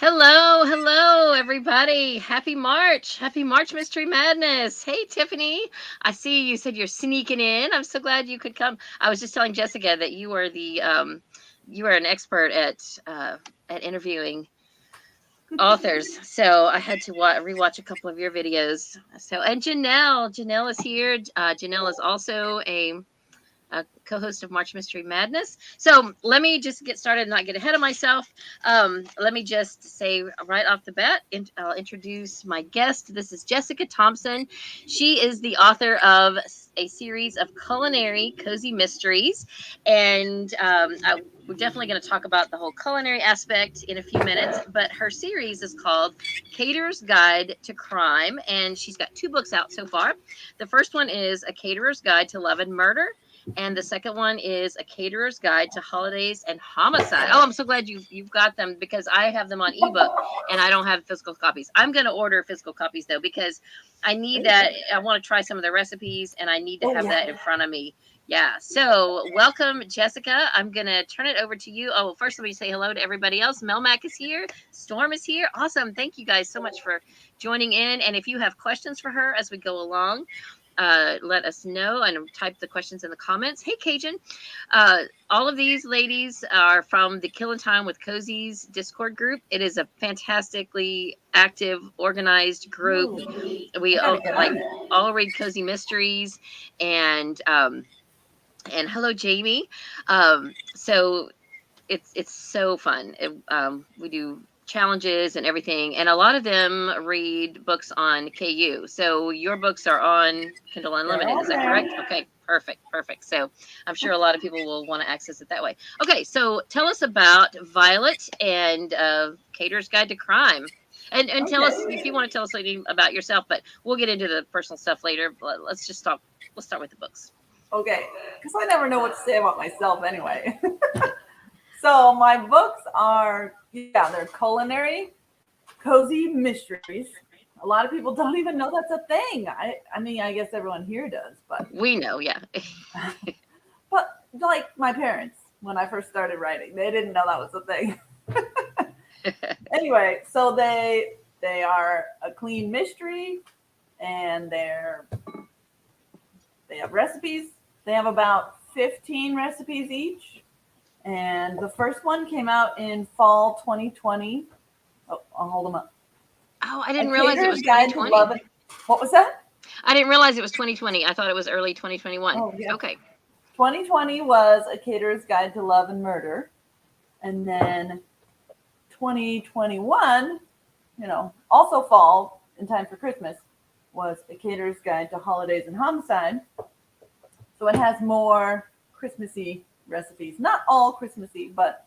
Hello, everybody. Happy March. Happy March Mystery Madness. Hey, Tiffany. I see you said you're sneaking in. I'm so glad you could come. I was just telling Jessica that you are you are an expert at interviewing authors. So I had to rewatch a couple of your videos. So, and Janelle is here. Janelle is also a co-host of March Mystery Madness. So let me just get started and not get ahead of myself. Let me just say right off the bat, I'll introduce my guest. This is Jessica Thompson. She is the author of a series of culinary cozy mysteries, and we're definitely going to talk about the whole culinary aspect in a few minutes. But her series is called Caterer's Guide to Crime, and she's got 2 books out so far. The first one is A Caterer's Guide to Love and Murder, and the second one is A Caterer's Guide to Holidays and Homicide. Oh, I'm so glad you've got them, because I have them on ebook and I don't have physical copies. I'm going to order physical copies though, because I need that. I want to try some of the recipes and I need to have that in front of me. Yeah. So welcome, Jessica. I'm going to turn it over to you. Oh, first let me say hello to everybody else. Melmac is here. Storm is here. Awesome. Thank you guys so much for joining in. And if you have questions for her as we go along, let us know and type the questions in the comments. Hey, Cajun. All of these ladies are from the Killing Time with Cozies Discord group. It is a fantastically active, organized group. We all read cozy mysteries, and hello, Jamie. So it's so fun. We do challenges and everything, and a lot of them read books on KU. So your books are on Kindle Unlimited, is that correct? Okay, perfect. So I'm sure a lot of people will want to access it that way. Okay, so tell us about Violet and Caterer's Guide to Crime. And tell us, if you want to tell us anything about yourself, but we'll get into the personal stuff later. Let's start with the books. Okay, because I never know what to say about myself anyway. So my books are, they're culinary, cozy mysteries. A lot of people don't even know that's a thing. I mean, I guess everyone here does, but we know, yeah. But like my parents, when I first started writing, they didn't know that was a thing. Anyway, so they are a clean mystery, and they have recipes. They have about 15 recipes each. And the first one came out in fall 2020. Oh, I'll hold them up. Oh, I didn't realize it was 2020. What was that? I didn't realize it was 2020. I thought it was early 2021. Oh, yeah. Okay. 2020 was A Caterer's Guide to Love and Murder. And then 2021, also fall, in time for Christmas, was A Caterer's Guide to Holidays and Homicide. So it has more Christmassy recipes. Not all Christmassy, but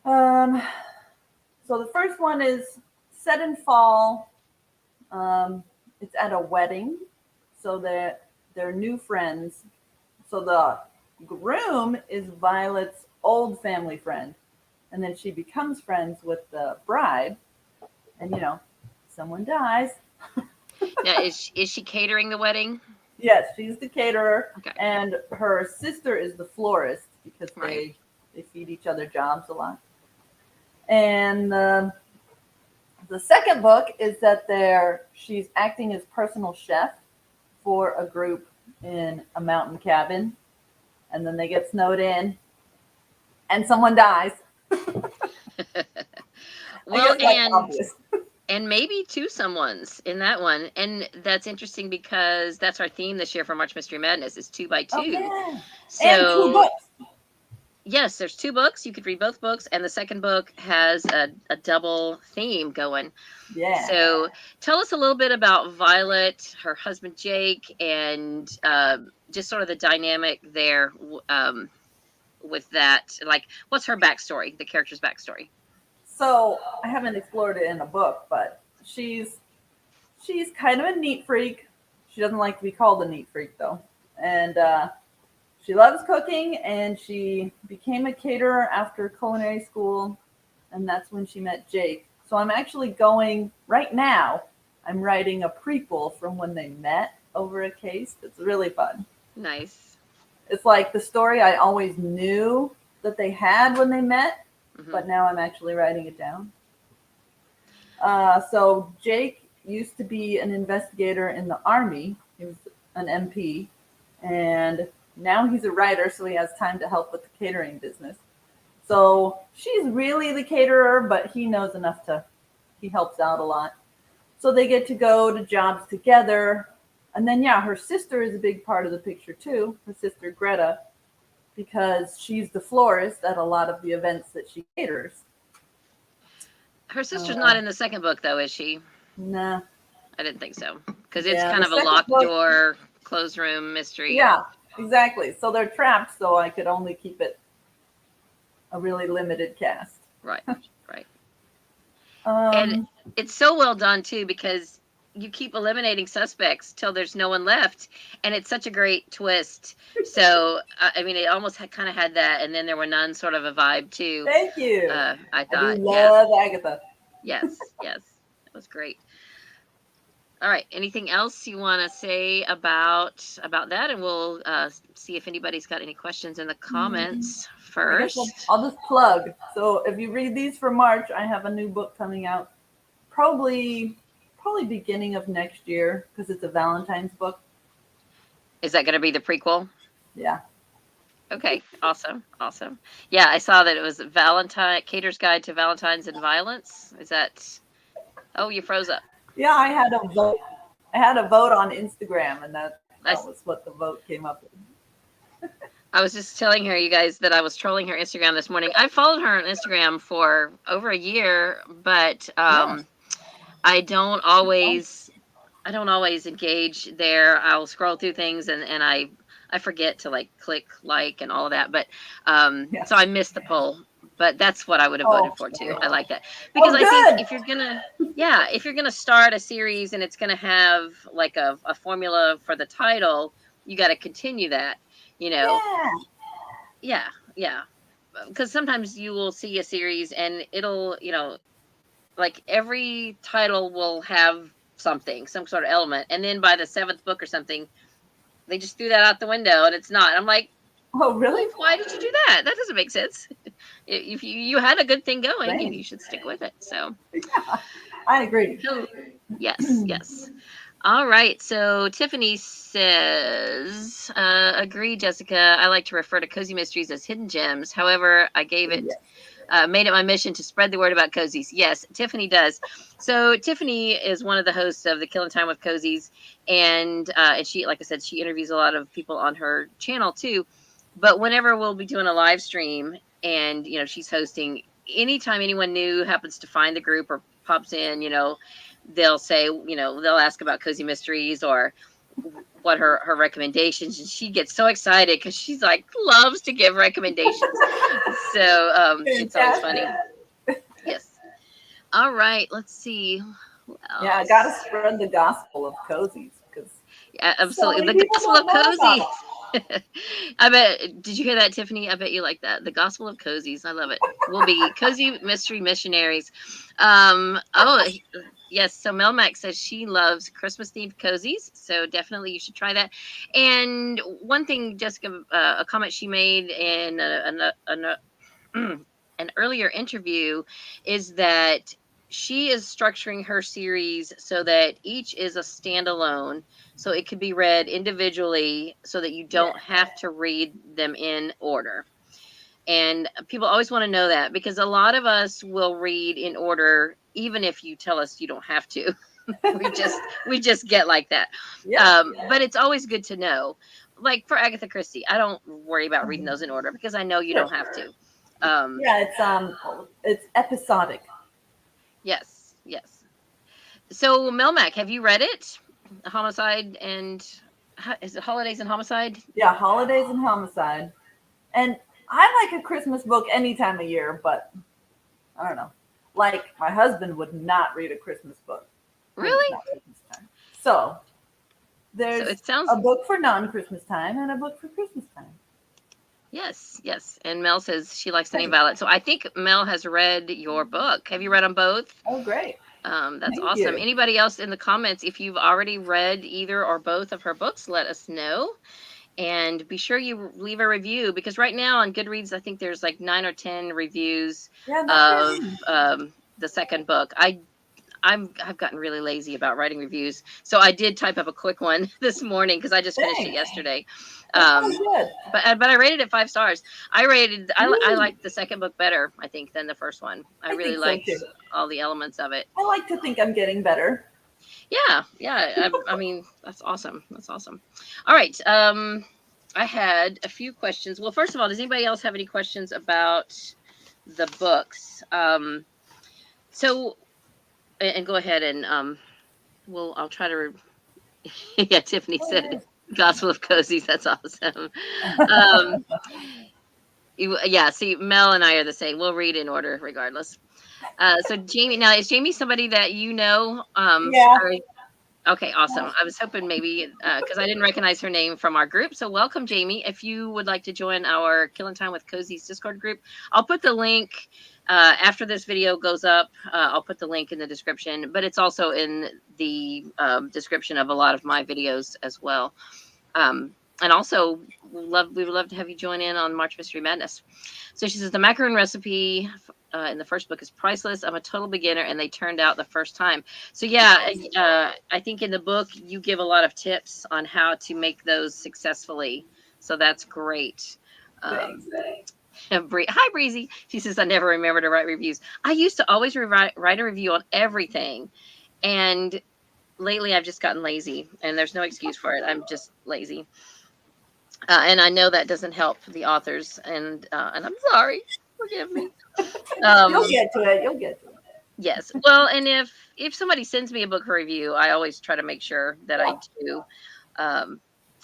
so the first one is set in fall. It's at a wedding, so they're new friends. So the groom is Violet's old family friend, and then she becomes friends with the bride, and someone dies. Now, is she catering the wedding? Yes, she's the caterer, okay. And her sister is the florist, because they feed each other jobs a lot. And the second book is that she's acting as personal chef for a group in a mountain cabin, and then they get snowed in, and someone dies. Well, and maybe 2 someones in that one. And that's interesting, because that's our theme this year for March Mystery Madness is 2 by 2. Oh, yeah. So, and 2 books. Yes, there's 2 books. You could read both books, and the second book has a double theme going. Yeah. So tell us a little bit about Violet, her husband Jake, and just sort of the dynamic there with that. Like, what's her backstory, the character's backstory? So I haven't explored it in a book, but she's kind of a neat freak. She doesn't like to be called a neat freak, though. And she loves cooking, and she became a caterer after culinary school, and that's when she met Jake. So I'm actually right now, I'm writing a prequel from when they met over a case. It's really fun. Nice. It's like the story I always knew that they had when they met, but now I'm actually writing it down. So Jake used to be an investigator in the Army. He was an MP, and now he's a writer, so he has time to help with the catering business. So she's really the caterer, but he knows enough he helps out a lot. So they get to go to jobs together. And then, yeah, her sister is a big part of the picture too, her sister Greta, because she's the florist at a lot of the events that she caters. Her sister's not in the second book, though, is she? Nah. I didn't think so. Because it's kind of a locked door, closed room mystery. Yeah, exactly. So they're trapped, so I could only keep it a really limited cast. Right, right. And it's so well done, too, because you keep eliminating suspects till there's no one left, and it's such a great twist. So I mean, it almost kind of had that, and then there were none sort of a vibe too. Thank you. I thought, love Agatha. Yes, it was great. All right, anything else you want to say about that, and we'll see if anybody's got any questions in the comments first. I'll just plug. So if you read these for March, I have a new book coming out probably beginning of next year, because it's a Valentine's book. Is that going to be the prequel? Yeah. Okay, awesome. Yeah, I saw that it was Caterer's Guide to Valentine's and Violence. Is that? Oh, you froze up. Yeah, I had a vote. On Instagram, and that was what the vote came up with. I was just telling her, you guys, that I was trolling her Instagram this morning. I followed her on Instagram for over a year, but I don't always engage there. I'll scroll through things and I forget to click and all of that. But so I missed the poll. But that's what I would have voted for too. I like that, because I think if you're gonna start a series and it's gonna have like a formula for the title, you got to continue that. Yeah. Because sometimes you will see a series and it'll like every title will have some sort of element, and then by the 7th book or something, they just threw that out the window and it's not. I'm like, oh really? Why did you do that? That doesn't make sense. If you had a good thing going, you should stick with it. So yeah, I agree. Yes. All right. So Tiffany says, agree, Jessica. I like to refer to cozy mysteries as hidden gems. However, I made it my mission to spread the word about cozies. Yes, Tiffany does. So Tiffany is one of the hosts of the Killing Time with Cozies, and she, like I said, she interviews a lot of people on her channel too. But whenever we'll be doing a live stream and she's hosting, anytime anyone new happens to find the group or pops in, they'll say, they'll ask about cozy mysteries or what her recommendations, and she gets so excited because she's loves to give recommendations. So it's always funny. Yes. All right, let's see. Who else? Yeah, I gotta spread the gospel of cozies, because absolutely, the gospel of cozies. I bet. Did you hear that, Tiffany? I bet you like that. The gospel of cozies. I love it. We'll be cozy mystery missionaries. Yes. So Melmac says she loves Christmas themed cozies. So definitely you should try that. And one thing, Jessica, a comment she made in an earlier interview is that she is structuring her series so that each is a standalone, so it could be read individually so that you don't have to read them in order. And people always want to know that, because a lot of us will read in order even if you tell us you don't have to. we just get like that. But it's always good to know. Like for Agatha Christie, I don't worry about reading those in order because I know you don't have to. It's episodic. Yes. So Melmac, have you read it? Homicide and is it Holidays and Homicide? Yeah, Holidays and Homicide. And I like a Christmas book any time of year, but I don't know. Like my husband would not read a Christmas book. Really? So there's a book for non-Christmas time and a book for Christmas time. Yes. And Mel says she likes the name Violet. So I think Mel has read your book. Have you read them both? Oh, great. That's Thank awesome. you. Anybody else in the comments, if you've already read either or both of her books, let us know. And be sure you leave a review, because right now on Goodreads, I think there's 9 or 10 reviews of the second book. I've gotten really lazy about writing reviews. So I did type up a quick one this morning because I just finished it yesterday. Good. But I rated it 5 stars. I liked the second book better, I think, than the first one. I really liked all the elements of it. I like to think I'm getting better. Yeah. I mean, that's awesome. That's awesome. All right. I had a few questions. Well, first of all, does anybody else have any questions about the books? So, and go ahead and I'll try to. Yeah, Tiffany said Gospel of Cozies. That's awesome. Yeah. See, Mel and I are the same. We'll read in order regardless. So Jamie, now is Jamie somebody that you know? Yeah. Okay, awesome. I was hoping maybe because I didn't recognize her name from our group. So welcome, Jamie. If you would like to join our Killing Time with Cozies Discord group, I'll put the link after this video goes up. I'll put the link in the description, but it's also in the description of a lot of my videos as well. And also, we would love to have you join in on March Mystery Madness. So she says the macaroon recipe in the first book is priceless. I'm a total beginner, and they turned out the first time. So yeah, I think in the book you give a lot of tips on how to make those successfully. So that's great. Hi, Breezy. She says I never remember to write reviews. I used to always write a review on everything, and lately I've just gotten lazy, and there's no excuse for it. I'm just lazy. And I know that doesn't help the authors, and I'm sorry. Forgive me. You'll get to it. You'll get to it. Yes. Well, and if somebody sends me a book for review, I always try to make sure that I do.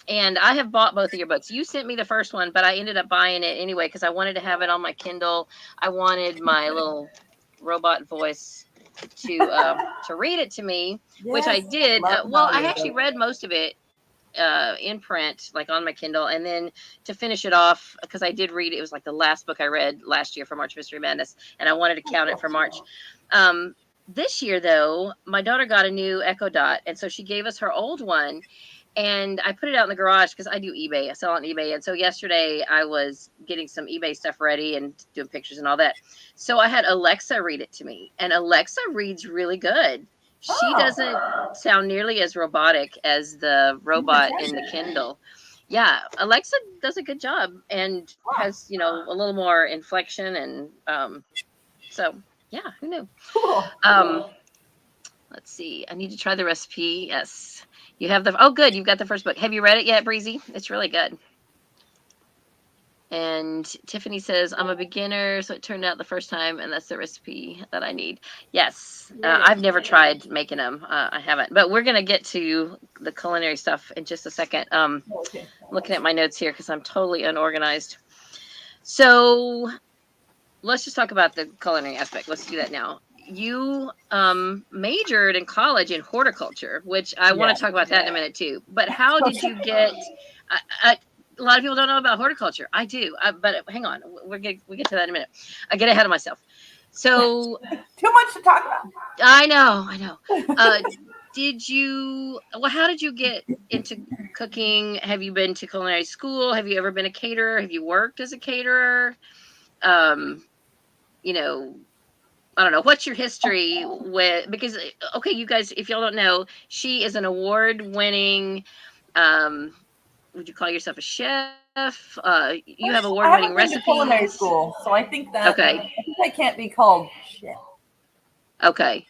And I have bought both of your books. You sent me the first one, but I ended up buying it anyway because I wanted to have it on my Kindle. I wanted my little robot voice to read it to me, which I did. I actually read most of it in print, like on my Kindle, and then to finish it off, because I did read it was like the last book I read last year for March Mystery Madness, and I wanted to count it for March. This year though, my daughter got a new Echo Dot, and so she gave us her old one, and I put it out in the garage because I do eBay. I sell on eBay, and so yesterday I was getting some eBay stuff ready and doing pictures and all that. So I had Alexa read it to me, and Alexa reads really good. She doesn't sound nearly as robotic as the robot in the Kindle. Yeah, Alexa does a good job and has, a little more inflection. And so, yeah, who knew? Cool. Let's see. I need to try the recipe. Yes. You have oh, good. You've got the first book. Have you read it yet, Breezy? It's really good. And Tiffany says, I'm a beginner, so it turned out the first time, and that's the recipe that I need. Yes. I've never tried making them. I haven't. But we're going to get to the culinary stuff in just a second. Looking at my notes here because I'm totally unorganized. So let's just talk about the culinary aspect. Let's do that now. You majored in college in horticulture, which I want to talk about that in a minute, too. But how did you get... a lot of people don't know about horticulture. I do, but hang on, we get to that in a minute. I get ahead of myself. So too much to talk about. I know. How did you get into cooking? Have you been to culinary school? Have you ever been a caterer? Have you worked as a caterer? I don't know. What's your history with? Because you guys, if y'all don't know, she is an award-winning. Would you call yourself a chef? You have award-winning recipes. I haven't been to culinary school, so I think that I can't be called chef. Okay.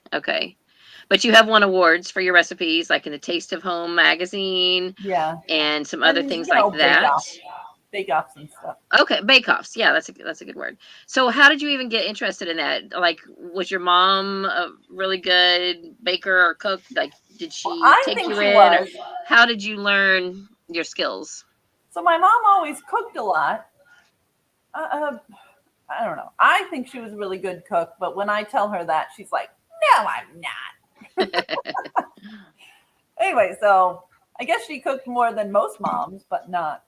But you have won awards for your recipes, like in the Taste of Home magazine. Yeah. And some other things like that. Bake-offs and stuff. Okay, bake-offs. Yeah, that's a good word. So how did you even get interested in that? Like, was your mom a really good baker or cook? Like, did she take you in? Or how did you learn your skills? So my mom always cooked a lot. I don't know. I think she was a really good cook, but when I tell her that, she's like, no, I'm not. Anyway, so I guess she cooked more than most moms, but not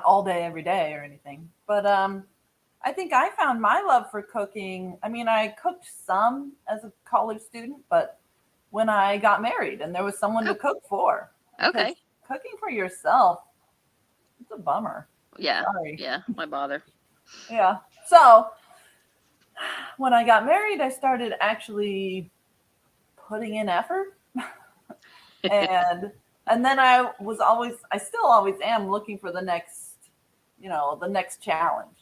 all day, every day or anything. But I think I found my love for cooking. I mean, I cooked some as a college student, but when I got married and there was someone to cook for. Okay. Cooking for yourself, it's a bummer. Yeah. Sorry. Yeah, why bother? Yeah. So when I got married, I started actually putting in effort. and then I still always am looking for the next, the next challenge.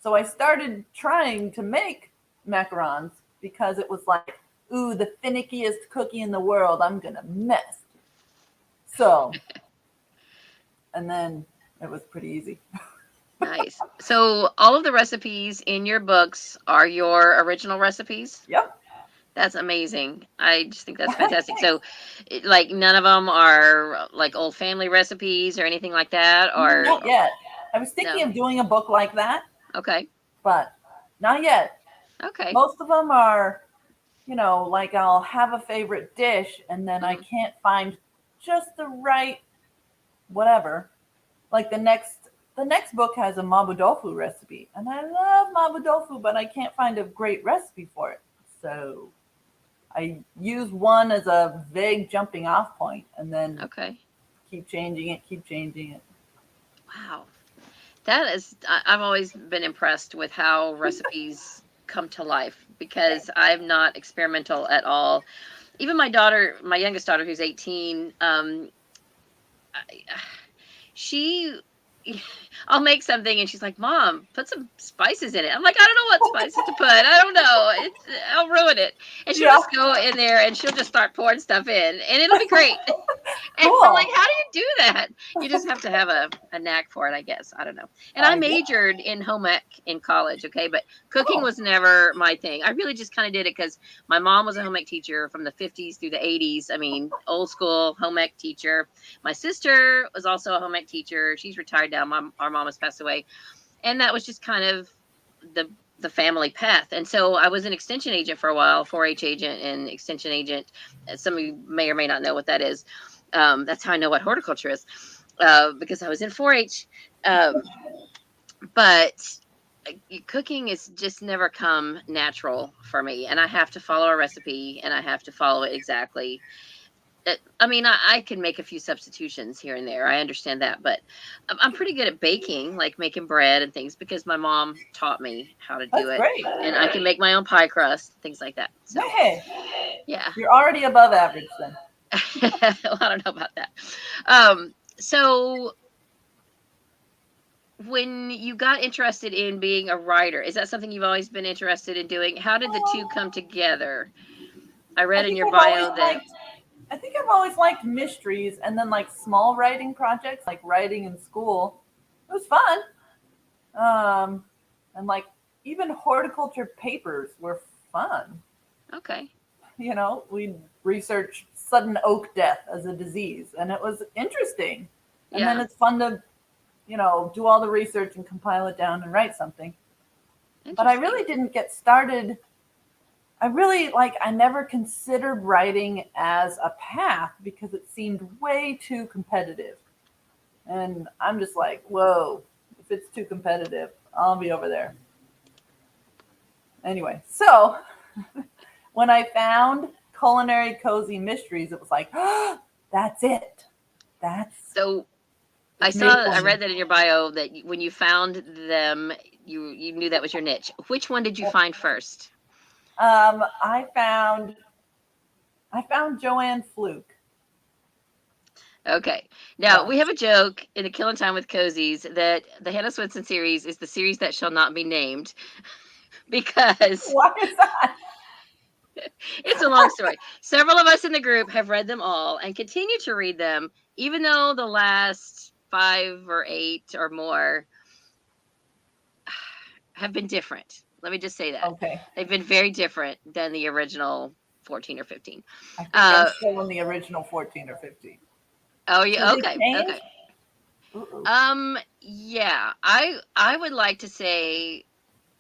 So I started trying to make macarons because it was like, ooh, the finickiest cookie in the world. I'm going to mess. So, and then it was pretty easy. Nice. So all of the recipes in your books are your original recipes? Yep. That's amazing. I just think that's fantastic. So, like, none of them are like old family recipes or anything like that, or not yet. I was thinking of doing a book like that. Okay. But not yet. Okay. Most of them are, like I'll have a favorite dish and then I can't find just the right whatever. Like the next book has a mabu tofu recipe, and I love mabu tofu, but I can't find a great recipe for it. So I use one as a vague jumping off point, and then keep changing it. Wow. That is, I've always been impressed with how recipes come to life, because I'm not experimental at all. Even my daughter, my youngest daughter, who's 18, I'll make something and she's like, Mom, put some spices in it. I'm like, I don't know what spices to put. I don't know. I'll ruin it. And she'll just go in there and she'll just start pouring stuff in, and it'll be great. And I'm like, how do you do that? You just have to have a knack for it, I guess. I don't know. And I majored in home ec in college, okay? But cooking was never my thing. I really just kind of did it because my mom was a home ec teacher from the 50s through the 80s. I mean, old school home ec teacher. My sister was also a home ec teacher. She's retired now. Our mom has passed away. And that was just kind of the family path. And so I was an extension agent for a while, 4-H agent and extension agent. Some of you may or may not know what that is. That's how I know what horticulture is, because I was in 4-H. But cooking is just never come natural for me, and I have to follow a recipe, and I have to follow it exactly. I mean, I can make a few substitutions here and there. I understand that, but I'm pretty good at baking, like making bread and things, because my mom taught me how to do it. Great. And I can make my own pie crust, things like that. So, yeah. You're already above average then. Well, I don't know about that. So when you got interested in being a writer, is that something you've always been interested in doing? How did the two come together? I read in your bio that... I think I've always liked mysteries, and then like small writing projects, like writing in school. It was fun. And like even horticulture papers were fun. Okay. We'd research sudden oak death as a disease, and it was interesting. And then it's fun to, do all the research and compile it down and write something. But I really didn't get started. I never considered writing as a path because it seemed way too competitive. And I'm just like, whoa, if it's too competitive, I'll be over there. Anyway, so when I found Culinary Cozy Mysteries, it was like, oh, that's it. So I read that in your bio that when you found them, you knew that was your niche. Which one did you find first? I found Joanne Fluke. Okay. Now, we have a joke in the Killing Time with Cozies that the Hannah Swinson series is the series that shall not be named, because... Why is that? It's a long story. Several of us in the group have read them all and continue to read them, even though the last 5 or 8 or more have been different. Let me just say that. Okay. They've been very different than the original 14 or 15. I think I'm still in the original 14 or 15. Oh, yeah. Okay. Okay. Uh-oh. Yeah. I would like to say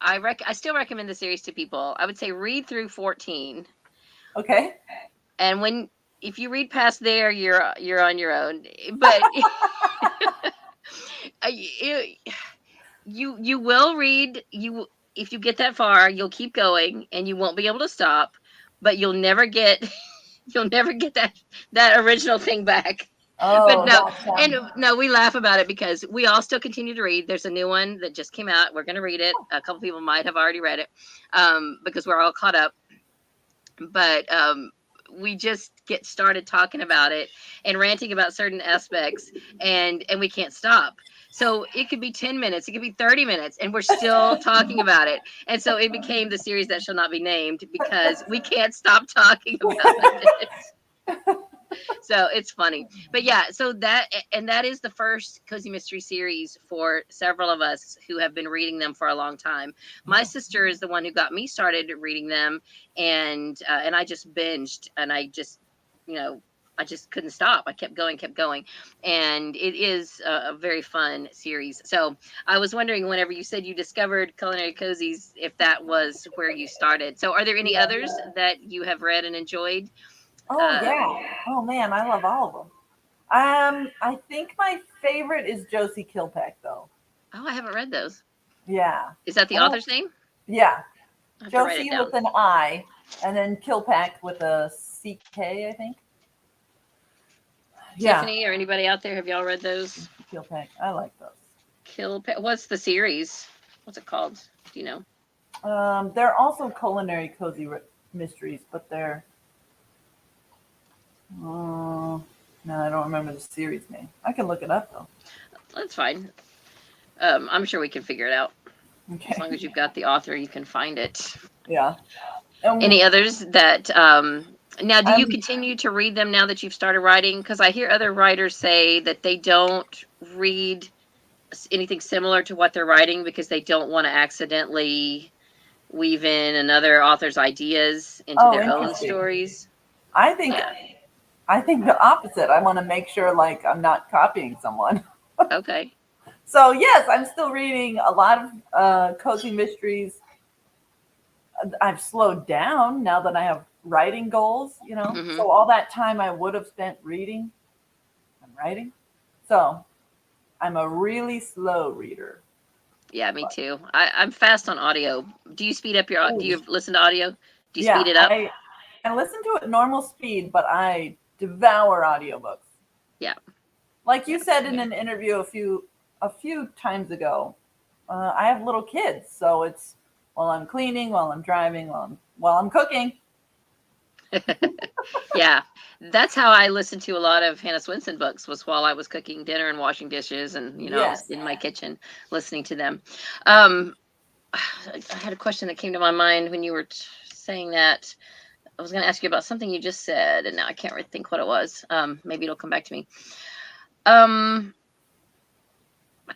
I still recommend the series to people. I would say read through 14. Okay. And if you read past there, you're on your own. But you will read. If you get that far, you'll keep going, and you won't be able to stop. But you'll never get that original thing back. Oh, but no, we laugh about it because we all still continue to read. There's a new one that just came out. We're going to read it. A couple people might have already read it, because we're all caught up. But we just get started talking about it and ranting about certain aspects, and we can't stop. So it could be 10 minutes, it could be 30 minutes, and we're still talking about it. And so it became the series that shall not be named because we can't stop talking about it. So it's funny. But yeah, so that is the first cozy mystery series for several of us who have been reading them for a long time. My sister is the one who got me started reading them, and I just binged, and I just, I just couldn't stop. I kept going, and it is a very fun series. So I was wondering, whenever you said you discovered Culinary Cozies, if that was where you started. So are there any others that you have read and enjoyed? Oh yeah. Oh man, I love all of them. I think my favorite is Josie Kilpack though. Oh, I haven't read those. Yeah. Is that the author's name? Yeah. I have to write it Josie down. with an I, and then Kilpack with a CK, I think. Tiffany or anybody out there, have y'all read those? Kilpack. I like those. Kilpack. What's the series? What's it called? Do you know? They're also culinary cozy mysteries, but they're no, I don't remember the series name. I can look it up though. That's fine. I'm sure we can figure it out. Okay. As long as you've got the author, you can find it. Yeah. Any others that now, do you continue to read them now that you've started writing? Because I hear other writers say that they don't read anything similar to what they're writing because they don't want to accidentally weave in another author's ideas into their own stories. I think the opposite. I want to make sure like I'm not copying someone. Okay. So yes, I'm still reading a lot of cozy mysteries. I've slowed down now that I have writing goals, Mm-hmm. So all that time I would have spent reading, I'm writing. So I'm a really slow reader. Yeah, me too. I'm fast on audio. Do you speed up your? Do you listen to audio? Do you speed it up? I listen to it normal speed, but I devour audiobooks. Yeah. Like you said in an interview a few times ago, I have little kids, so it's while I'm cleaning, while I'm driving, while I'm cooking. Yeah, that's how I listened to a lot of Hannah Swenson books, was while I was cooking dinner and washing dishes, and I was in my kitchen listening to them. I had a question that came to my mind when you were saying that. I was going to ask you about something you just said, and now I can't really think what it was. Maybe it'll come back to me. I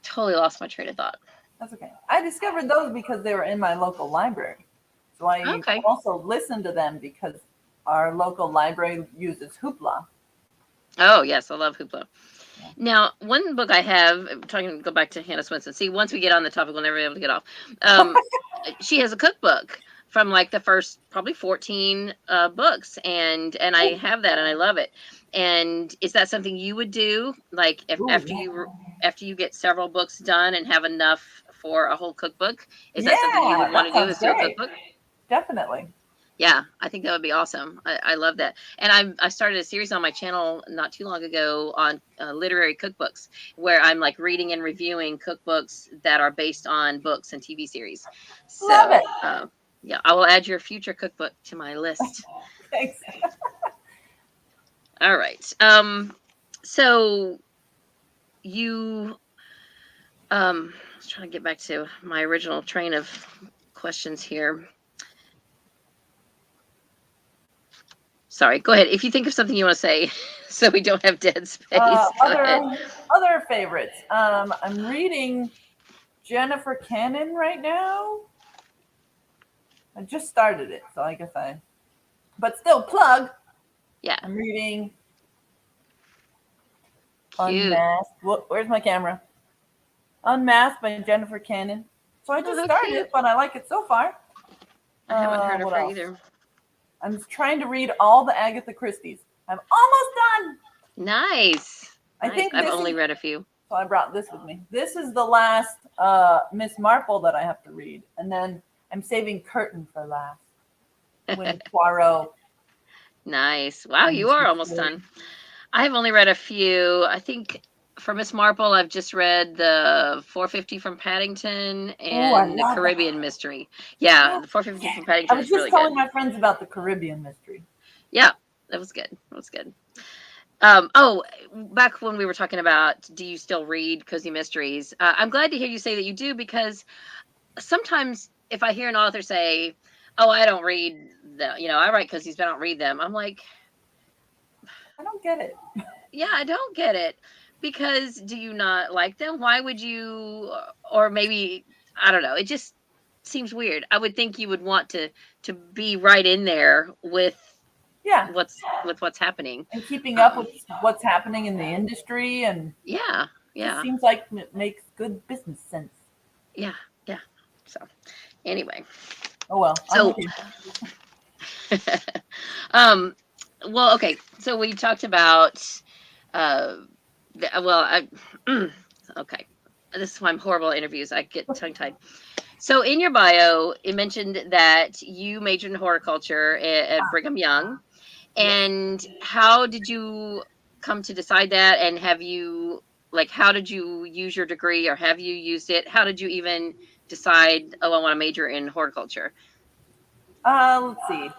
totally lost my train of thought. That's okay. I discovered those because they were in my local library. So I also listened to them because our local library uses Hoopla. Oh, yes. I love Hoopla. Yeah. Now, one book I have, go back to Hannah Swenson. See, once we get on the topic, we'll never be able to get off. She has a cookbook from like the first probably 14 books. And I have that and I love it. And is that something you would do? Like after you get several books done and have enough for a whole cookbook? Is that something you would want to do, is do a cookbook? Definitely. Yeah, I think that would be awesome. I love that. And I started a series on my channel not too long ago on literary cookbooks, where I'm like reading and reviewing cookbooks that are based on books and TV series. So, love it. Yeah, I will add your future cookbook to my list. Thanks. All right. So you, I was trying to get back to my original train of questions here. Sorry, go ahead. If you think of something you want to say, so we don't have dead space. Other favorites. I'm reading Jennifer Cannon right now. I just started it, so I guess but still plug. Yeah. I'm reading Unmasked. Where's my camera? Unmasked by Jennifer Cannon. So I just started it, but I like it so far. I haven't heard of her either. I'm trying to read all the Agatha Christie's. I'm almost done. Nice. I think I've only read a few. So I brought this with me. This is the last Miss Marple that I have to read. And then I'm saving Curtain for last. When Poirot. Nice. Wow, you are almost done. I have only read a few. I think for Miss Marple, I've just read the 450 from Paddington and the Caribbean Mystery. Yeah, the 450 from Paddington is really good. I was just telling my friends about the Caribbean Mystery. Yeah, That was good. That was good. Oh, back when we were talking about, do you still read cozy mysteries? I'm glad to hear you say that you do, because sometimes if I hear an author say, "Oh, I don't read them," I write cozies, but I don't read them. I'm like, I don't get it. yeah, I don't get it, because do you not like them? Why would you? Or maybe I don't know. It just seems weird. I would think you would want to be right in there with Yeah, what's happening. and keeping up Um, with what's happening in the industry, and yeah, just yeah, seems like it makes good business sense. yeah, yeah. So anyway, Oh well, I'm with so you. um, well, okay. So we talked about uh, well, okay. This is why I'm horrible at interviews. I get tongue tied. So in your bio, it mentioned that you majored in horticulture at Brigham Young. Yes. And how did you come to decide that? And have you, like, how did you use your degree, or have you used it? How did you even decide, oh, I want to major in horticulture? Let's see.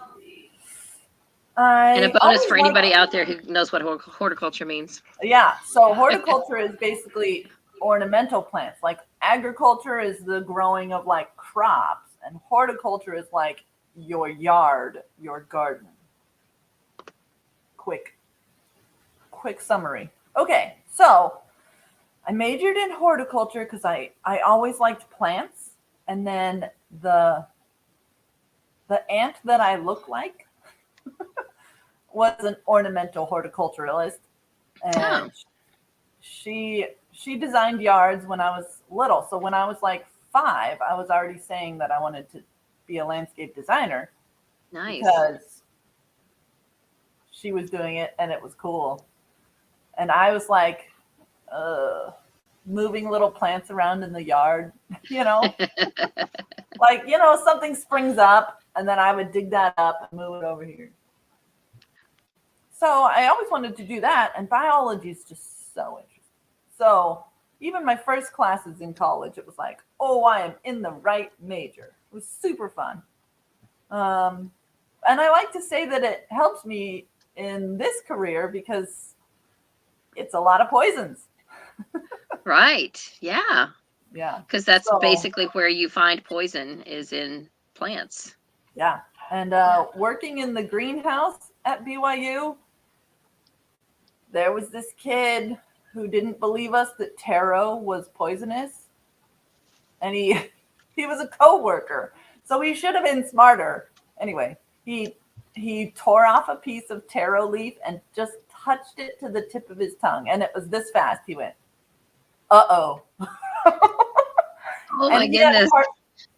And a I bonus always for liked, anybody out there who knows what horticulture means. yeah. So horticulture is basically ornamental plants. Like agriculture is the growing of like crops, and horticulture is like your yard, your garden. Quick, quick summary. Okay, so I majored in horticulture because I always liked plants, and then the aunt that I look like was an ornamental horticulturalist, Oh, and she designed yards when I was little. So when I was like 5, I was already saying that I wanted to be a landscape designer nice. because she was doing it and it was cool. And I was like, moving little plants around in the yard, you know, like, something springs up and then I would dig that up and move it over here. So I always wanted to do that. And biology is just so interesting. So even my first classes in college, it was like, oh, I am in the right major. It was super fun. Um, and I like to say that it helps me in this career because it's a lot of poisons. Right. Yeah. Yeah. Because that's So, basically where you find poison, is in plants. yeah. And Yeah. working in the greenhouse at BYU, there was this kid who didn't believe us that taro was poisonous, and he he was a coworker, so he should have been smarter. Anyway, he tore off a piece of taro leaf and just touched it to the tip of his tongue, and it was this fast. He went, "Uh-oh." Oh And my goodness.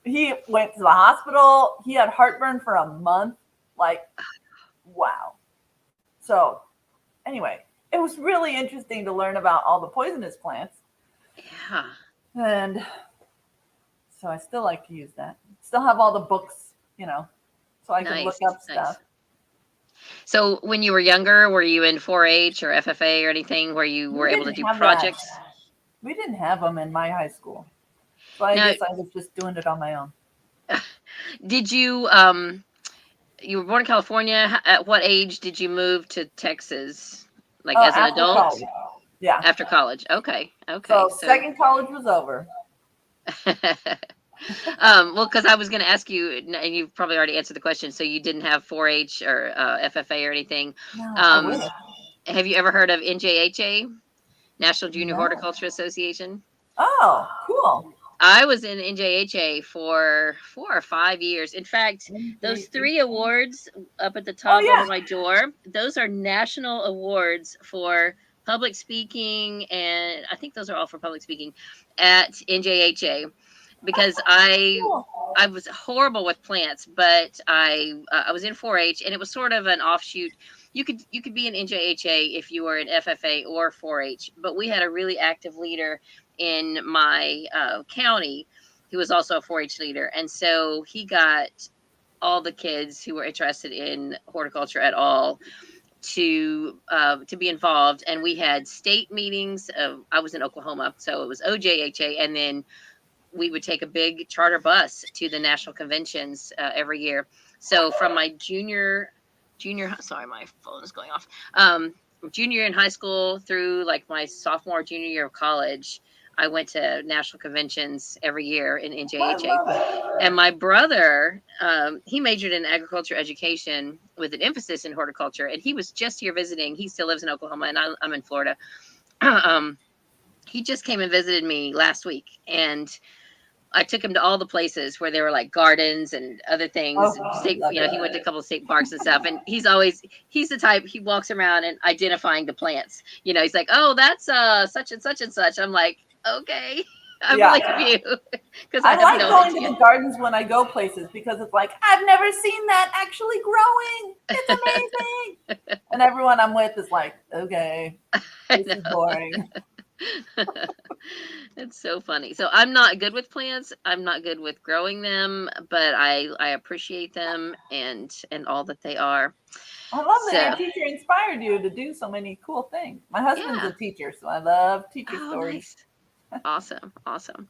he went to the hospital. He had heartburn for a month. Like, wow. So anyway, it was really interesting to learn about all the poisonous plants. Yeah. And so I still like to use that. Still have all the books, so I can look Nice. up Nice. stuff. So when you were younger, were you in 4-H or FFA or anything where you We were able to didn't do have that. projects? We didn't have them in my high school. So I Now, guess I was just doing it on my own. did you were born in California. At what age did you move to Texas? Like as an After adult? college. Yeah. After college. Okay. Okay. So So second college was over. well, because I was going to ask you, and you've probably already answered the question. So you didn't have 4-H or FFA or anything. No, I Um, wish. have you ever heard of NJHA, National Junior No. Horticulture Association? Oh, cool. I was in NJHA for 4 or 5 years. In fact, those 3 NJHA. awards up at the Oh top over yeah. my door, those are national awards for public speaking, and I think those are all for public speaking at NJHA, because Cool. I was horrible with plants, but I was in 4-H, and it was sort of an offshoot. You could be an NJHA if you were an FFA or 4-H, but we had a really active leader in my county who was also a 4-H leader, and so he got all the kids who were interested in horticulture at all to be involved. And we had state meetings. I was in Oklahoma, so it was OJHA, and then we would take a big charter bus to the national conventions every year. So from my junior sorry, my phone is going off. Junior in high school through like my sophomore, junior year of college, I went to national conventions every year in I NJHA. love it. And my brother, he majored in agriculture education with an emphasis in horticulture. And he was just here visiting. He still lives in Oklahoma, and I'm in Florida. He just came and visited me last week, and I took him to all the places where there were like gardens and other things. State, he went to a couple of state parks and stuff. And he's the type, he walks around and identifying the plants. He's like, oh, that's such and such and such. I'm like, okay, I believe you. Because I like going to the gardens when I go places, because it's like, I've never seen that actually growing. It's amazing. And everyone I'm with is like, okay, this is boring. It's so funny. So I'm not good with plants. I'm not good with growing them, but I appreciate them and all that they are. I love that your teacher inspired you to do so many cool things. My husband's a teacher, so I love teacher stories. Nice. Awesome.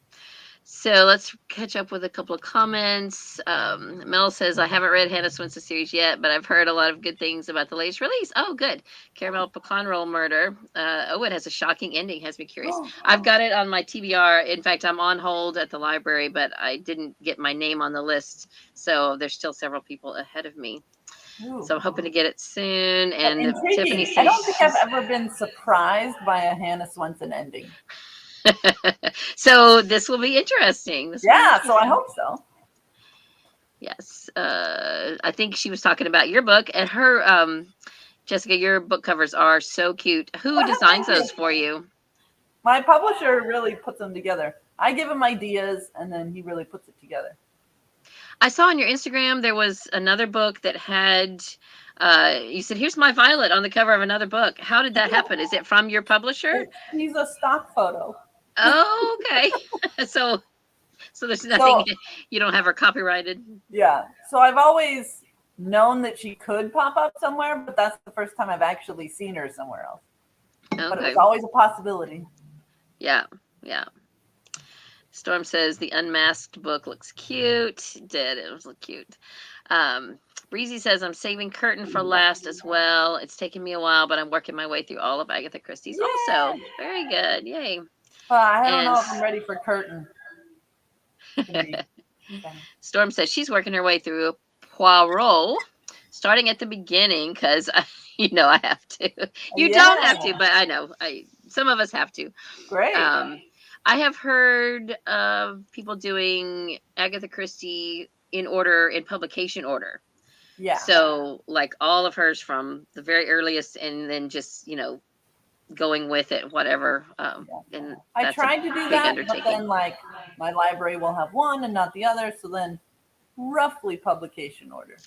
So let's catch up with a couple of comments. Mel says, I haven't read Hannah Swensen's series yet, but I've heard a lot of good things about the latest release. Oh, good. Caramel Pecan Roll Murder. It has a shocking ending. Has me curious. I've got it on my TBR. In fact, I'm on hold at the library, but I didn't get my name on the list. So there's still several people ahead of me. Ooh. So I'm hoping to get it soon. And Tiffany says, I don't think I've ever been surprised by a Hannah Swensen ending. So this will be interesting. So I hope so. Yes. I think she was talking about your book, and her, Jessica, your book covers are so cute. Who designs those for you? My publisher really puts them together. I give him ideas, and then he really puts it together. I saw on your Instagram there was another book that had, you said, here's my Violet on the cover of another book. How did that happen? Is it from your publisher? He's a stock photo. Oh, okay. So there's nothing, you don't have her copyrighted? Yeah. So I've always known that she could pop up somewhere, but that's the first time I've actually seen her somewhere else. Okay. But it's always a possibility. Yeah. Storm says the Unmasked book looks cute. It was look cute. Breezy says I'm saving Curtain for last as well. It's taken me a while, but I'm working my way through all of Agatha Christie's also. Very good. Yay. I don't know if I'm ready for Curtain. Storm says she's working her way through Poirot, starting at the beginning because I have to. You don't have to, but I know some of us have to. Great. I have heard of people doing Agatha Christie in publication order. Yeah. So like all of hers from the very earliest, and then just going with it, whatever. And I tried to do that, but then like my library will have one and not the other, so then roughly publication order.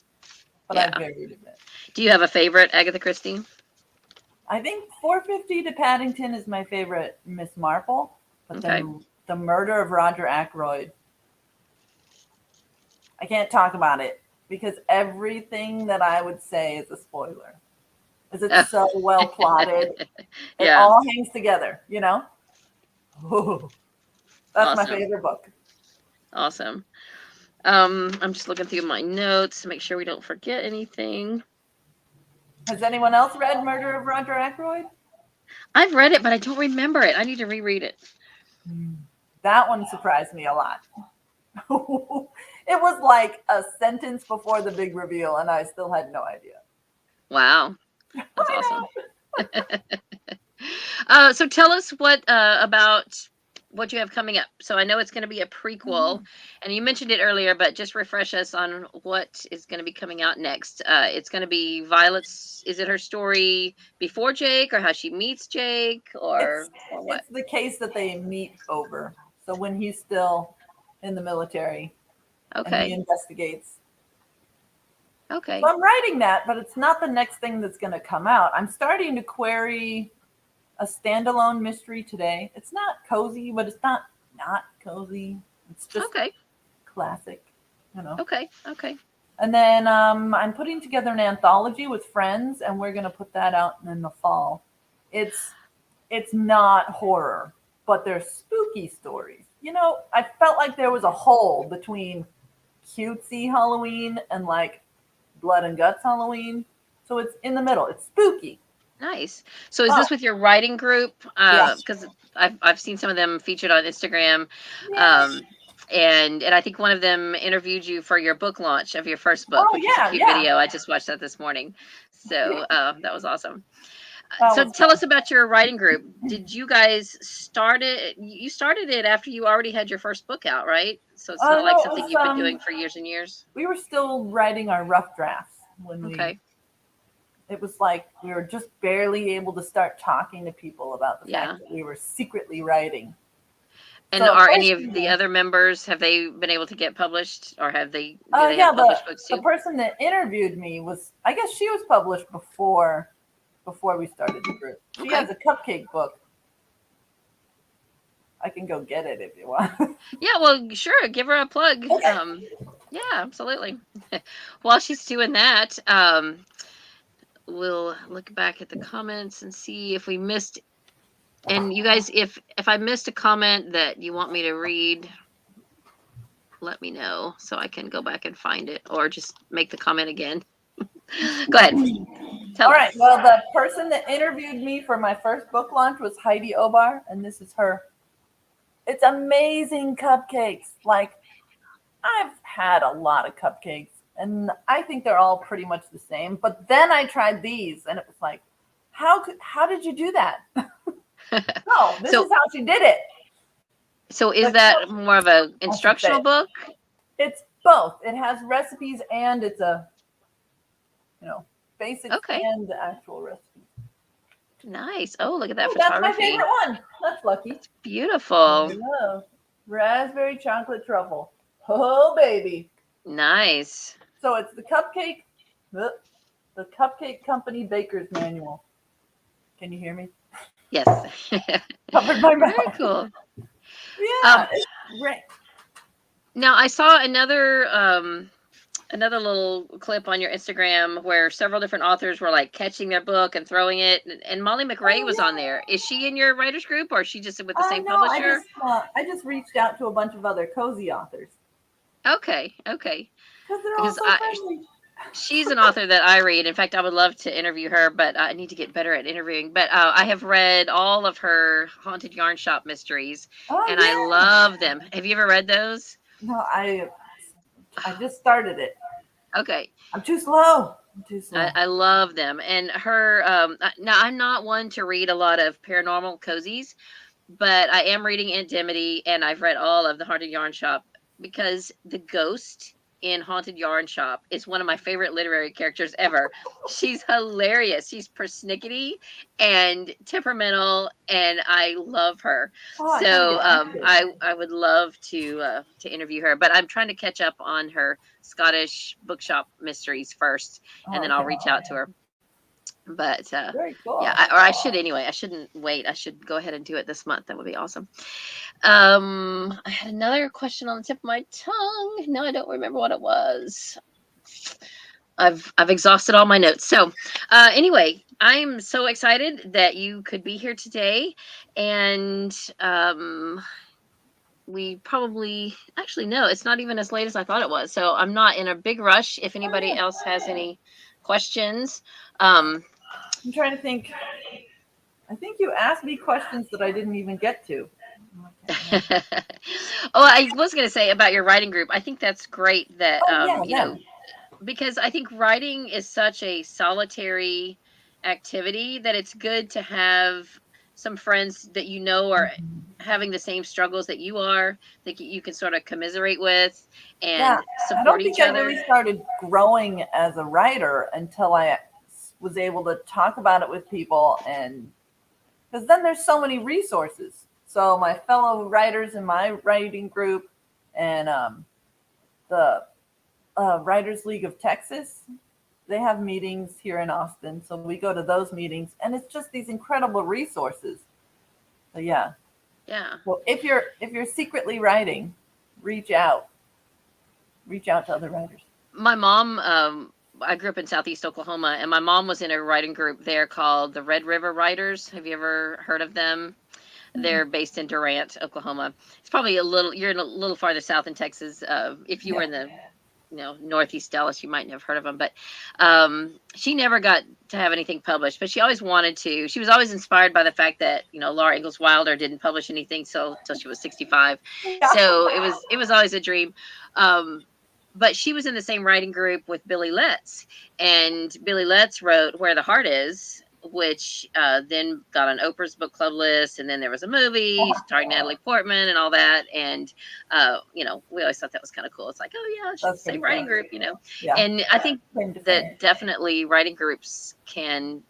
But I varied a bit. Do you have a favorite Agatha Christie? I think 450 to Paddington is my favorite Miss Marple, but then the Murder of Roger Ackroyd, I can't talk about it because everything that I would say is a spoiler. Because it's so well plotted. It all hangs together, Ooh, that's my favorite book. Awesome. I'm just looking through my notes to make sure we don't forget anything. Has anyone else read Murder of Roger Ackroyd? I've read it, but I don't remember it. I need to reread it. That one surprised me a lot. It was like a sentence before the big reveal, and I still had no idea. Wow. That's awesome. So tell us about what you have coming up. So I know it's going to be a prequel, and you mentioned it earlier, but just refresh us on what is going to be coming out next. It's going to be Violet's. Is it her story before Jake, or how she meets Jake, or what? It's the case that they meet over. So when he's still in the military, and he investigates. Okay. So I'm writing that, but it's not the next thing that's going to come out. I'm starting to query a standalone mystery today. It's not cozy, but it's not cozy. It's just classic, Okay. And then I'm putting together an anthology with friends, and we're going to put that out in the fall. It's not horror, but they're spooky stories. I felt like there was a hole between cutesy Halloween and like Blood and Guts Halloween. So it's in the middle. It's spooky. Nice. So is this with your writing group? Yes. Because I've seen some of them featured on Instagram. Yes. And I think one of them interviewed you for your book launch of your first book, Oh, which was a yeah, cute yeah. video. I just watched that this morning. So that was awesome. That So was tell fun. us about your writing group. Did you guys start it? You started it after you already had your first book out, right? So it's not like No, it something was, you've been doing for years and years. we were still writing our rough drafts when Okay. it was like we were just barely able to start talking to people about the Yeah. fact that we were secretly writing. And So are first, any of the other members, have they been able to get published, or do they yeah, have published books the too? person that interviewed me was, I guess she was published before we started the group. She Okay. has a cupcake book. I can go get it if you want. Yeah, well, sure. Give her a plug. Okay. Yeah, absolutely. While she's doing that, we'll look back at the comments and see if we missed. And you guys, if I missed a comment that you want me to read, let me know so I can go back and find it, or just make the comment again. Go ahead. Tell All us. right. Well, the person that interviewed me for my first book launch was Heidi Obar, and this is her. It's amazing cupcakes. Like, I've had a lot of cupcakes, and I think they're all pretty much the same. But then I tried these, and it was like, how did you do that? No, this is how she did it. So is that more of an instructional book? It's both. It has recipes, and it's a, basics and the actual recipe. Nice. Oh, look at that That's photography. my favorite one. That's lucky. It's beautiful. Raspberry chocolate truffle. Oh, baby. Nice. So it's the Cupcake Company Baker's Manual. Can you hear me? Yes. Covered my mouth. Very cool. Yeah, it's great. Now I saw another little clip on your Instagram where several different authors were like catching their book and throwing it, and Molly McRae was on there. Is she in your writers group, or is she just with the same publisher? I just reached out to a bunch of other cozy authors. Okay. Because they're all so friendly. She's an author that I read. In fact, I would love to interview her, but I need to get better at interviewing. But I have read all of her Haunted Yarn Shop mysteries, and I love them. Have you ever read those? No, I just started it. Okay. I'm too slow. I love them. And her, now I'm not one to read a lot of paranormal cozies, but I am reading Indemnity, and I've read all of the Haunted Yarn Shop because the ghost in Haunted Yarn Shop is one of my favorite literary characters ever. She's hilarious. She's persnickety and temperamental, and I love her. So I would love to interview her, but I'm trying to catch up on her Scottish bookshop mysteries first, and then I'll reach out to her. But very cool. Yeah, I should anyway. I shouldn't wait. I should go ahead and do it this month. That would be awesome. I had another question on the tip of my tongue. No, I don't remember what it was. I've exhausted all my notes. So anyway, I'm so excited that you could be here today, and we probably no, it's not even as late as I thought it was. So I'm not in a big rush. If anybody else has any questions. I'm trying to think. I think you asked me questions that I didn't even get to. I was going to say about your writing group. I think that's great that, you know, because I think writing is such a solitary activity that it's good to have some friends that you know are having the same struggles that you are, that you can sort of commiserate with and support each other. I really started growing as a writer until I was able to talk about it with people, and because then there's so many resources. So my fellow writers in my writing group and the Writers League of Texas, they have meetings here in Austin. So we go to those meetings, and it's just these incredible resources. So yeah. Well, if you're secretly writing, reach out to other writers. My mom, I grew up in Southeast Oklahoma, and my mom was in a writing group there called the Red River Writers. Have you ever heard of them? They're based in Durant, Oklahoma. It's probably you're a little farther south in Texas. If you were in the Northeast Dallas. You might have heard of them, but she never got to have anything published, but she always wanted to. She was always inspired by the fact that Laura Ingalls Wilder didn't publish anything till she was 65. Yeah. So it was always a dream. But she was in the same writing group with Billy Letts, and Billy Letts wrote Where the Heart Is, which then got on Oprah's book club list, and then there was a movie starring Natalie Portman and all that, and we always thought that was kind of cool. It's like, oh yeah, it's the same writing group, Yeah. And I think that definitely writing groups can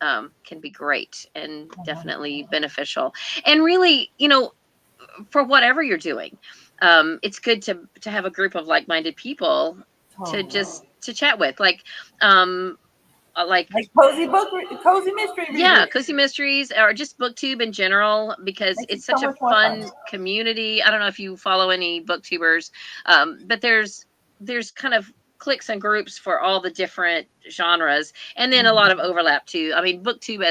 be great and definitely beneficial, and really, for whatever you're doing, it's good to have a group of like-minded people to chat with, like cozy mystery readers. Yeah, cozy mysteries, or just booktube in general, because it's such a fun community. I don't know if you follow any booktubers, but there's kind of cliques and groups for all the different genres, and then a lot of overlap too. I mean, booktube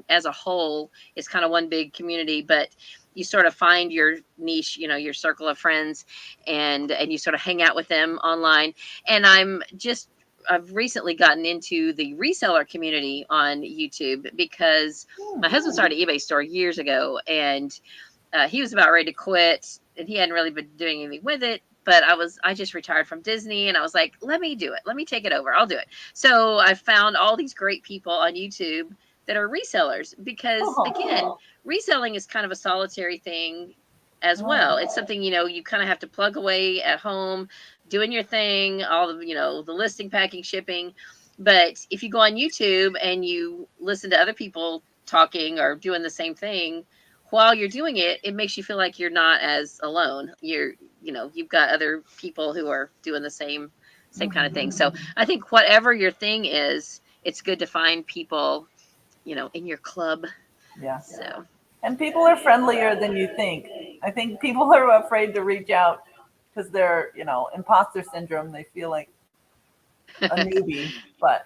as a whole is kind of one big community, but you sort of find your niche, your circle of friends, and you sort of hang out with them online. And I've recently gotten into the reseller community on YouTube, because my husband started an eBay store years ago, and he was about ready to quit, and he hadn't really been doing anything with it. But I just retired from Disney, and I was like, let me do it. Let me take it over. I'll do it. So I found all these great people on YouTube that are resellers, because again, reselling is kind of a solitary thing as well. It's something, you kind of have to plug away at home, doing your thing, all the, the listing, packing, shipping. But if you go on YouTube and you listen to other people talking or doing the same thing while you're doing it, it makes you feel like you're not as alone. You've got other people who are doing the same kind of thing. So I think whatever your thing is, it's good to find people, in your club. Yeah. So. And people are friendlier than you think. I think people are afraid to reach out because they're, imposter syndrome. They feel like a newbie, but.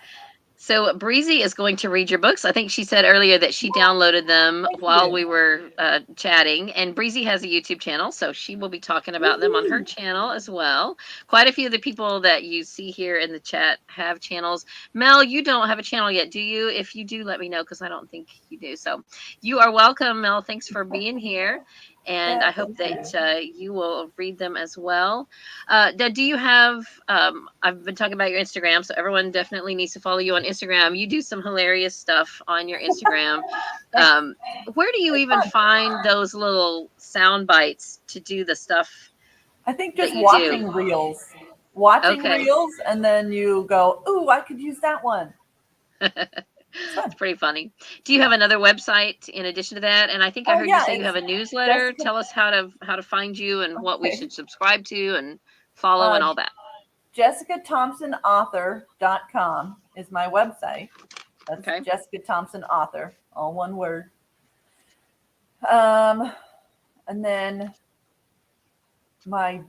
So Breezy is going to read your books. I think she said earlier that she downloaded them while we were chatting. And Breezy has a YouTube channel, so she will be talking about them on her channel as well. Quite a few of the people that you see here in the chat have channels. Mel, you don't have a channel yet, do you? If you do, let me know, because I don't think you do. So you are welcome, Mel. Thanks for being here. And I hope that you will read them as well. Do you have, I've been talking about your Instagram, so everyone definitely needs to follow you on Instagram. You do some hilarious stuff on your Instagram. Where do you even find those little sound bites to do the stuff? I think just watching reels. Watching reels, and then you go, ooh, I could use that one. It's pretty funny. Do you have another website in addition to that? And I think I heard you say you have a newsletter. Tell us how to find you and what we should subscribe to and follow and all that. JessicaThompsonAuthor.com is my website. That's Jessica Thompson Author, all one word. And then my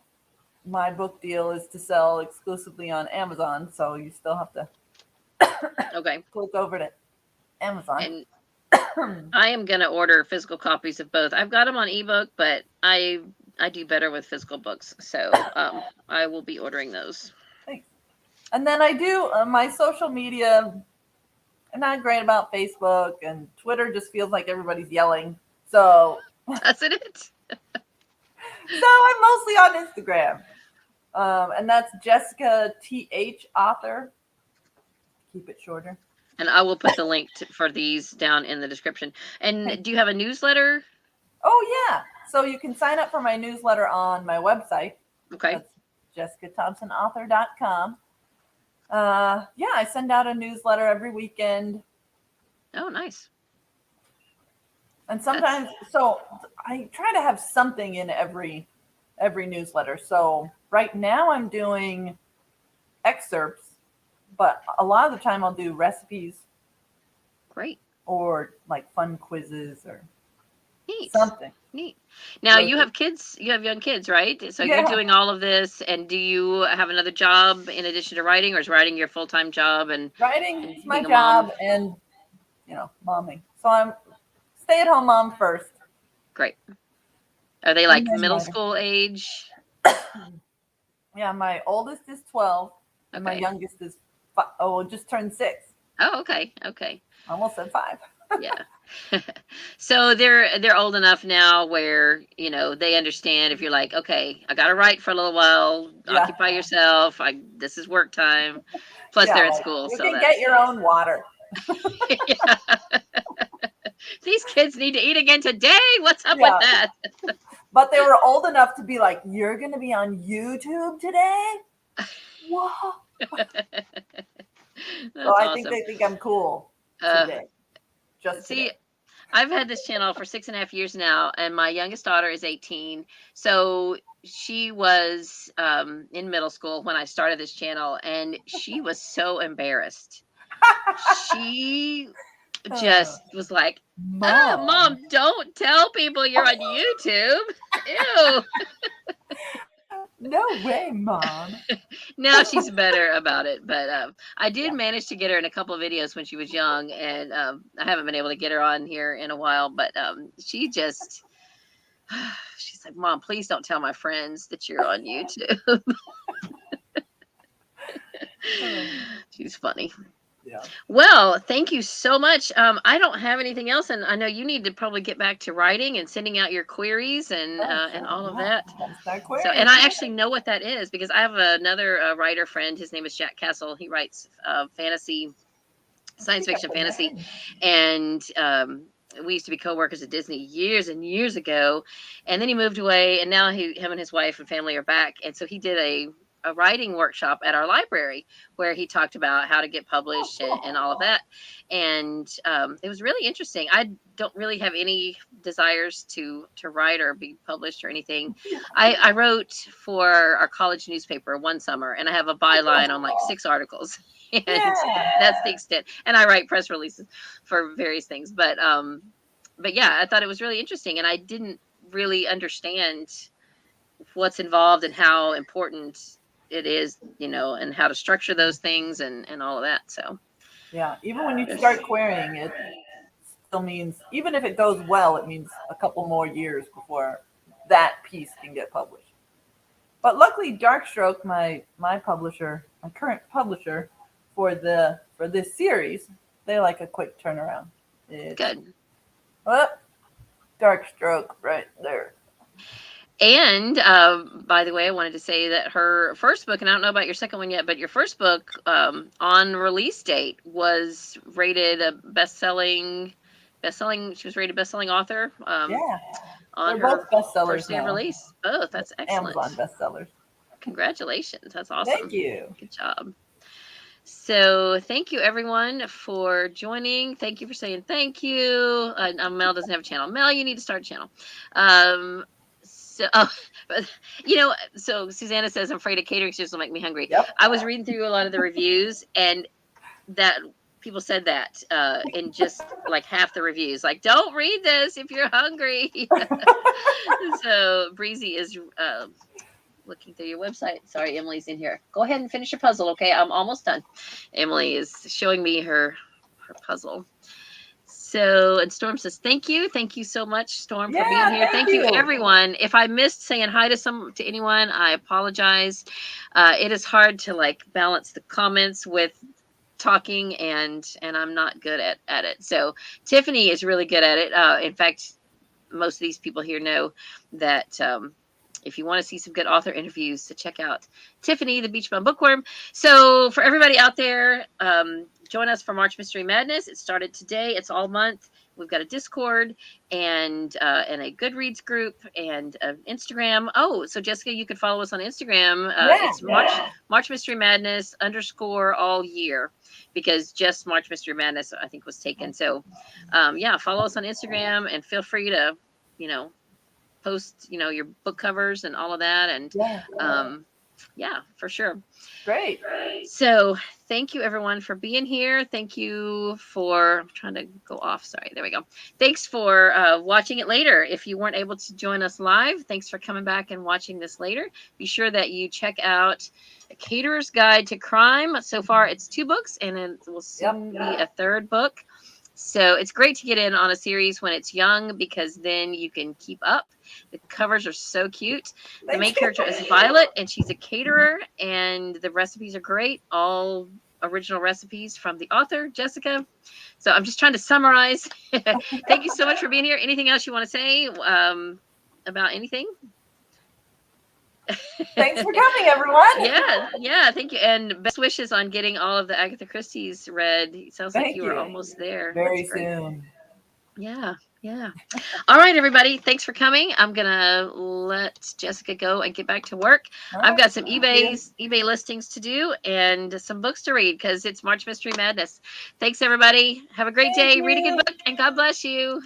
book deal is to sell exclusively on Amazon, so you still have to click over to Amazon. And I am going to order physical copies of both. I've got them on ebook, but I do better with physical books, so I will be ordering those. Thanks. And then I do my social media. I'm not great about Facebook, and Twitter just feels like everybody's yelling. So doesn't it? So I'm mostly on Instagram, and that's Jessica TH Author. Keep it shorter. And I will put the link for these down in the description. And do you have a newsletter? Oh, yeah. So you can sign up for my newsletter on my website. Okay. That's JessicaThompsonAuthor.com. I send out a newsletter every weekend. Oh, nice. And sometimes, so I try to have something in every newsletter. So right now I'm doing excerpts, but a lot of the time I'll do recipes. Great. Or like fun quizzes or something. Neat. Now you have kids, you have young kids, right? So you're doing all of this, and do you have another job in addition to writing, or is writing your full-time job? And writing is my job, and momming. So I'm stay-at-home mom first. Great. Are they like middle school age? Yeah, my oldest is 12, And my Okay. youngest is just turned 6. Oh, okay. Okay. Almost said 5. Yeah. So they're old enough now where, they understand if you're like, okay, I gotta write for a little while, Yeah. occupy yourself. This is work time. Plus Yeah, they're in like, school, you so can get your own water. yeah. These kids need to eat again today. What's up Yeah. with that? But they were old enough to be like, you're gonna be on YouTube today? Whoa. So I think Awesome. they think I'm cool Uh, today. Just See, today. I've had this channel for 6.5 years now, and my youngest daughter is 18. So she was in middle school when I started this channel, and she was so embarrassed. She just was like, "Oh, Mom, don't tell people you're on YouTube." Ew. No way, Mom. Now she's better about it, but I did manage to get her in a couple of videos when she was young, and I haven't been able to get her on here in a while, but she just she's like, "Mom, please don't tell my friends that you're on YouTube." She's funny. Yeah. Well, thank you so much. I don't have anything else, and I know you need to probably get back to writing and sending out your queries and all of that. So, and I actually know what that is because I have another writer friend. His name is Jack Castle. He writes fantasy, science fiction, fantasy, and we used to be co-workers at Disney years and years ago, and then he moved away, and now him and his wife and family are back, and so he did a writing workshop at our library where he talked about how to get published and all of that. And it was really interesting. I don't really have any desires to write or be published or anything. I wrote for our college newspaper one summer, and I have a byline on like 6 articles. And that's the extent. And I write press releases for various things. But yeah, I thought it was really interesting, and I didn't really understand what's involved and how important it is, and how to structure those things and all of that. So yeah, even when you start querying, it still means, even if it goes well, it means a couple more years before that piece can get published. But luckily, Darkstroke, my publisher, my current publisher for this series, they like a quick turnaround. good. Oh, Darkstroke right there. And by the way, I wanted to say that her first book, and I don't know about your second one yet, but your first book on release date was rated a best-selling. She was rated best-selling author. On they're her both bestsellers first day of now. release. Oh, that's excellent. Amazon bestsellers. Congratulations. That's awesome. Thank you. Good job. So thank you everyone for joining. Thank you for saying thank you. Mel doesn't have a channel. Mel, you need to start a channel. So Susanna says, I'm afraid of catering shows will make me hungry. Yep. I was reading through a lot of the reviews, and that people said that in just like half the reviews, like, don't read this if you're hungry. So Breezy is looking through your website. Sorry, Emily's in here. Go ahead and finish your puzzle, okay? I'm almost done. Emily is showing me her puzzle. So, and Storm says, thank you so much, Storm, for being here. Thank you, everyone. If I missed saying hi to anyone, I apologize. It is hard to like balance the comments with talking, and I'm not good at it. So Tiffany is really good at it. In fact, most of these people here know that if you want to see some good author interviews, to check out Tiffany, the Beach Bum Bookworm. So for everybody out there, join us for March Mystery Madness. It started today. It's all month. We've got a Discord and a Goodreads group and an Instagram. Oh, so Jessica, you can follow us on Instagram. It's March Mystery Madness _ all year, because just March Mystery Madness, I think, was taken. So follow us on Instagram and feel free to, post, your book covers and all of that. And for sure. Great. So thank you everyone for being here. Thank you for, I'm trying to go off. Sorry. There we go. Thanks for watching it later. If you weren't able to join us live, thanks for coming back and watching this later. Be sure that you check out A Caterer's Guide to Crime. So far it's 2 books, and it will soon be a 3rd book. So it's great to get in on a series when it's young, because then you can keep up. The covers are so cute. The main character is Violet, and she's a caterer, and the recipes are great. All original recipes from the author, Jessica. So I'm just trying to summarize. Thank you so much for being here. Anything else you want to say about anything? Thanks for coming, everyone. Yeah, thank you. And best wishes on getting all of the Agatha Christie's read. It sounds like you are almost there. Very soon. Yeah. All right, everybody. Thanks for coming. I'm gonna let Jessica go and get back to work. I've got some eBay listings to do and some books to read, because it's March Mystery Madness. Thanks, everybody. Have a great day. Read a good book, and God bless you.